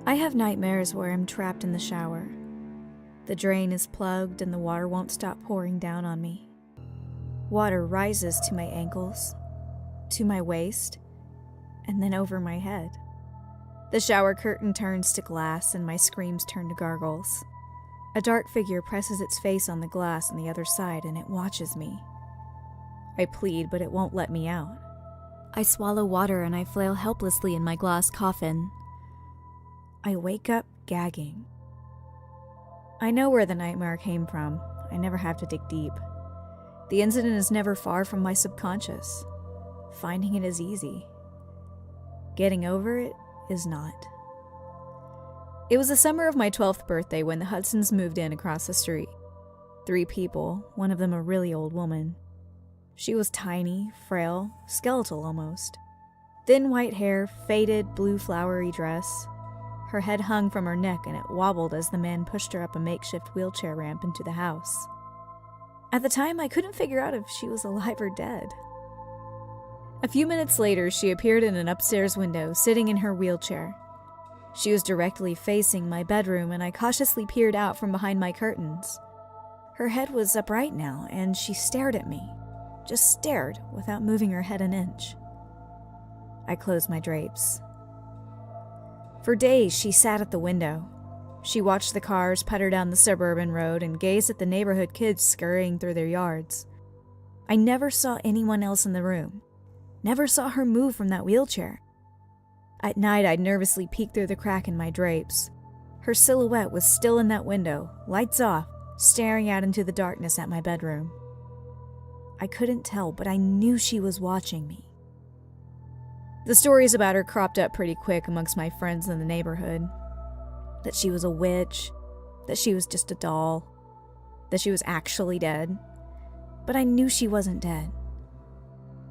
I have nightmares where I'm trapped in the shower. The drain is plugged and the water won't stop pouring down on me. Water rises to my ankles, to my waist, and then over my head. The shower curtain turns to glass and my screams turn to gargles. A dark figure presses its face on the glass on the other side and it watches me. I plead, but it won't let me out. I swallow water and I flail helplessly in my glass coffin. I wake up gagging. I know where the nightmare came from. I never have to dig deep. The incident is never far from my subconscious. Finding it is easy. Getting over it is not. It was the summer of my 12th birthday when the Hudsons moved in across the street. 3 people, one of them a really old woman. She was tiny, frail, skeletal almost. Thin white hair, faded blue flowery dress. Her head hung from her neck and it wobbled as the man pushed her up a makeshift wheelchair ramp into the house. At the time, I couldn't figure out if she was alive or dead. A few minutes later, she appeared in an upstairs window, sitting in her wheelchair. She was directly facing my bedroom, and I cautiously peered out from behind my curtains. Her head was upright now, and she stared at me. Just stared, without moving her head an inch. I closed my drapes. For days, she sat at the window. She watched the cars putter down the suburban road and gazed at the neighborhood kids scurrying through their yards. I never saw anyone else in the room. Never saw her move from that wheelchair. At night, I'd nervously peek through the crack in my drapes. Her silhouette was still in that window, lights off, staring out into the darkness at my bedroom. I couldn't tell, but I knew she was watching me. The stories about her cropped up pretty quick amongst my friends in the neighborhood. That she was a witch, that she was just a doll, that she was actually dead. But I knew she wasn't dead.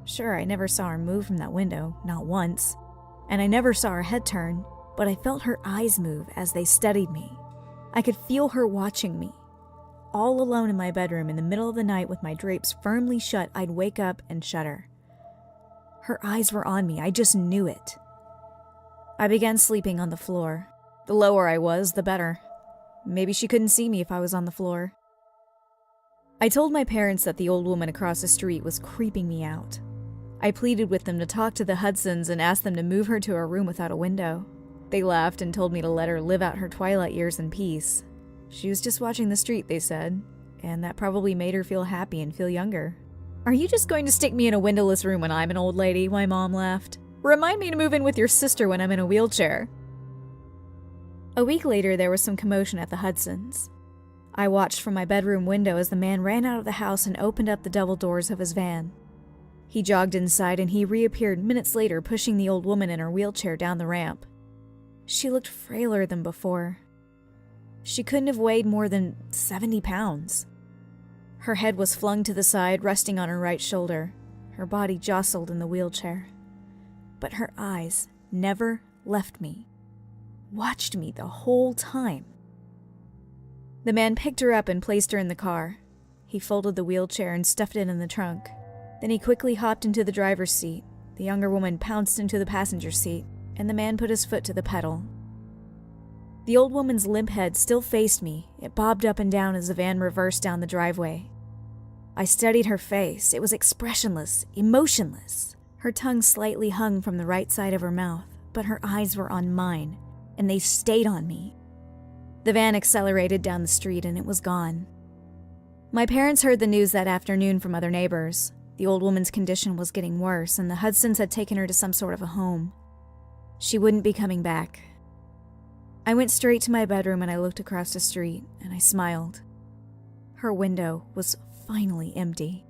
Sure, I never saw her move from that window, not once, and I never saw her head turn, but I felt her eyes move as they studied me. I could feel her watching me. All alone in my bedroom in the middle of the night with my drapes firmly shut, I'd wake up and shudder. Her eyes were on me, I just knew it. I began sleeping on the floor. The lower I was, the better. Maybe she couldn't see me if I was on the floor. I told my parents that the old woman across the street was creeping me out. I pleaded with them to talk to the Hudsons and ask them to move her to a room without a window. They laughed and told me to let her live out her twilight years in peace. She was just watching the street, they said, and that probably made her feel happy and feel younger. "Are you just going to stick me in a windowless room when I'm an old lady?" my mom laughed. "Remind me to move in with your sister when I'm in a wheelchair." A week later, there was some commotion at the Hudsons. I watched from my bedroom window as the man ran out of the house and opened up the double doors of his van. He jogged inside and he reappeared minutes later, pushing the old woman in her wheelchair down the ramp. She looked frailer than before. She couldn't have weighed more than 70 pounds. Her head was flung to the side, resting on her right shoulder. Her body jostled in the wheelchair. But her eyes never left me. Watched me the whole time. The man picked her up and placed her in the car. He folded the wheelchair and stuffed it in the trunk. Then he quickly hopped into the driver's seat. The younger woman pounced into the passenger seat, and the man put his foot to the pedal. The old woman's limp head still faced me. It bobbed up and down as the van reversed down the driveway. I studied her face. It was expressionless, emotionless. Her tongue slightly hung from the right side of her mouth, but her eyes were on mine, and they stayed on me. The van accelerated down the street and it was gone. My parents heard the news that afternoon from other neighbors. The old woman's condition was getting worse, and the Hudsons had taken her to some sort of a home. She wouldn't be coming back. I went straight to my bedroom and I looked across the street, and I smiled. Her window was finally empty.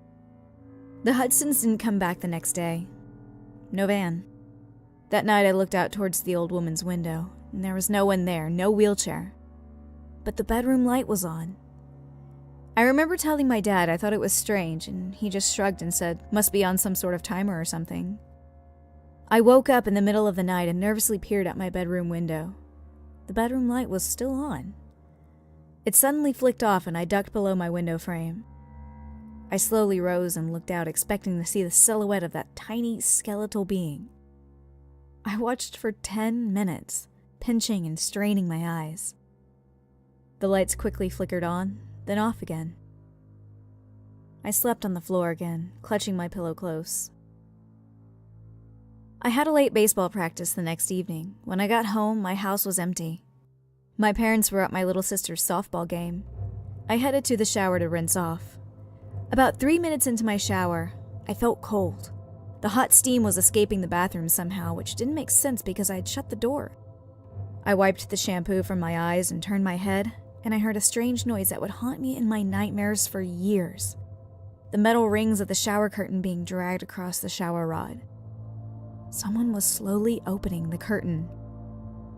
The Hudsons didn't come back the next day. No van. That night I looked out towards the old woman's window, and there was no one there, no wheelchair. But the bedroom light was on. I remember telling my dad I thought it was strange, and he just shrugged and said, "Must be on some sort of timer or something." I woke up in the middle of the night and nervously peered at my bedroom window. The bedroom light was still on. It suddenly flicked off and I ducked below my window frame. I slowly rose and looked out, expecting to see the silhouette of that tiny skeletal being. I watched for 10 minutes, pinching and straining my eyes. The lights quickly flickered on, then off again. I slept on the floor again, clutching my pillow close. I had a late baseball practice the next evening. When I got home, my house was empty. My parents were at my little sister's softball game. I headed to the shower to rinse off. About 3 minutes into my shower, I felt cold. The hot steam was escaping the bathroom somehow, which didn't make sense because I had shut the door. I wiped the shampoo from my eyes and turned my head, and I heard a strange noise that would haunt me in my nightmares for years. The metal rings of the shower curtain being dragged across the shower rod. Someone was slowly opening the curtain.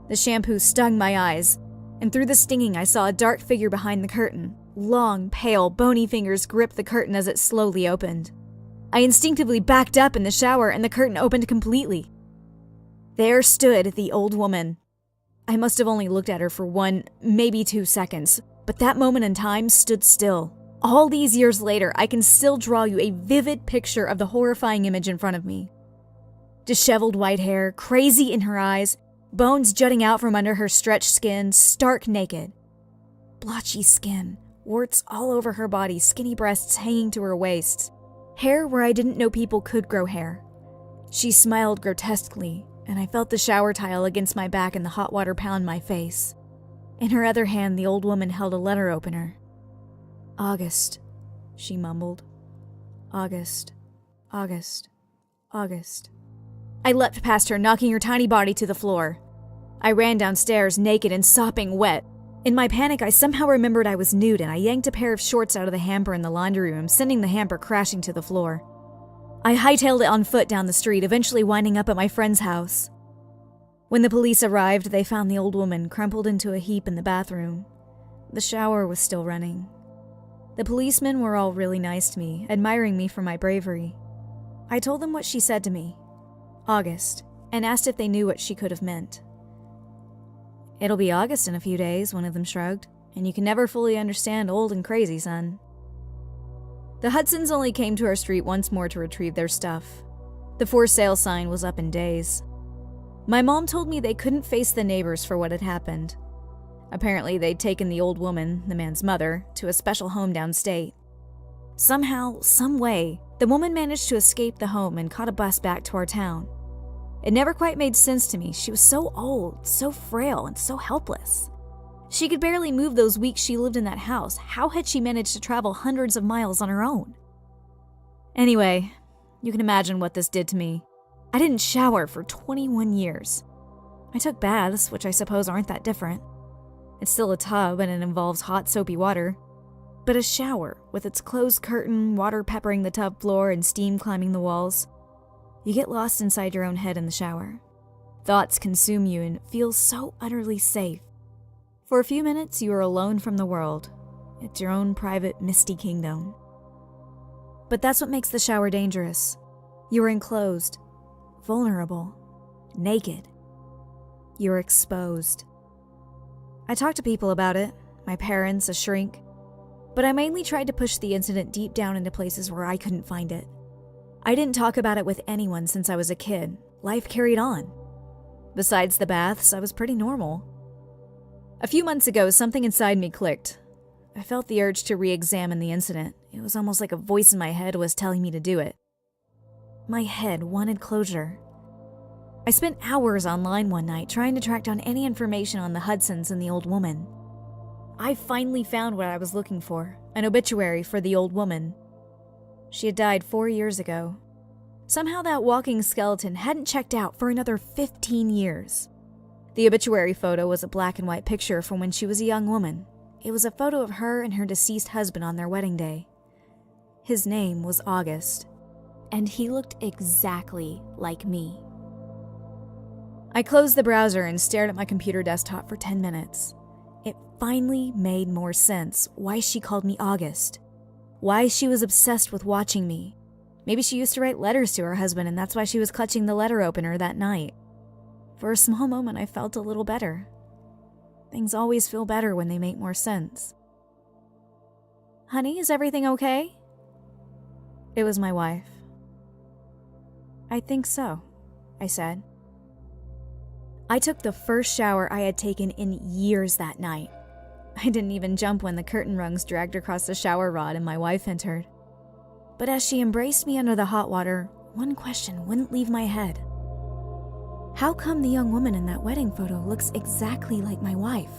The shampoo stung my eyes, and through the stinging I saw a dark figure behind the curtain. Long, pale, bony fingers gripped the curtain as it slowly opened. I instinctively backed up in the shower and the curtain opened completely. There stood the old woman. I must have only looked at her for 1, maybe 2 seconds, but that moment in time stood still. All these years later, I can still draw you a vivid picture of the horrifying image in front of me. Disheveled white hair, crazy in her eyes, bones jutting out from under her stretched skin, stark naked. Blotchy skin, warts all over her body, skinny breasts hanging to her waist. Hair where I didn't know people could grow hair. She smiled grotesquely, and I felt the shower tile against my back and the hot water pound my face. In her other hand, the old woman held a letter opener. "August," she mumbled. "August, August, August." I leapt past her, knocking her tiny body to the floor. I ran downstairs, naked and sopping wet. In my panic, I somehow remembered I was nude, and I yanked a pair of shorts out of the hamper in the laundry room, sending the hamper crashing to the floor. I hightailed it on foot down the street, eventually winding up at my friend's house. When the police arrived, they found the old woman crumpled into a heap in the bathroom. The shower was still running. The policemen were all really nice to me, admiring me for my bravery. I told them what she said to me, August, and asked if they knew what she could have meant. "It'll be August in a few days," one of them shrugged, "and you can never fully understand old and crazy, son." The Hudsons only came to our street once more to retrieve their stuff. The for sale sign was up in days. My mom told me they couldn't face the neighbors for what had happened. Apparently, they'd taken the old woman, the man's mother, to a special home downstate. Somehow, some way, the woman managed to escape the home and caught a bus back to our town. It never quite made sense to me. She was so old, so frail, and so helpless. She could barely move those weeks she lived in that house. How had she managed to travel hundreds of miles on her own? Anyway, you can imagine what this did to me. I didn't shower for 21 years. I took baths, which I suppose aren't that different. It's still a tub and it involves hot, soapy water. But a shower, with its closed curtain, water peppering the tub floor, and steam climbing the walls, you get lost inside your own head in the shower. Thoughts consume you and feel so utterly safe. For a few minutes, you are alone from the world. It's your own private, misty kingdom. But that's what makes the shower dangerous. You are enclosed, vulnerable, naked. You're exposed. I talked to people about it, my parents, a shrink, but I mainly tried to push the incident deep down into places where I couldn't find it. I didn't talk about it with anyone since I was a kid. Life carried on. Besides the baths, I was pretty normal. A few months ago, something inside me clicked. I felt the urge to re-examine the incident. It was almost like a voice in my head was telling me to do it. My head wanted closure. I spent hours online one night trying to track down any information on the Hudsons and the old woman. I finally found what I was looking for, an obituary for the old woman. She had died 4 years ago. Somehow that walking skeleton hadn't checked out for another 15 years. The obituary photo was a black and white picture from when she was a young woman. It was a photo of her and her deceased husband on their wedding day. His name was August, and he looked exactly like me. I closed the browser and stared at my computer desktop for 10 minutes. It finally made more sense why she called me August. Why she was obsessed with watching me. Maybe she used to write letters to her husband and that's why she was clutching the letter opener that night. For a small moment, I felt a little better. Things always feel better when they make more sense. "Honey, is everything okay?" It was my wife. "I think so," I said. I took the first shower I had taken in years that night. I didn't even jump when the curtain rungs dragged across the shower rod and my wife entered. But as she embraced me under the hot water, one question wouldn't leave my head. How come the young woman in that wedding photo looks exactly like my wife?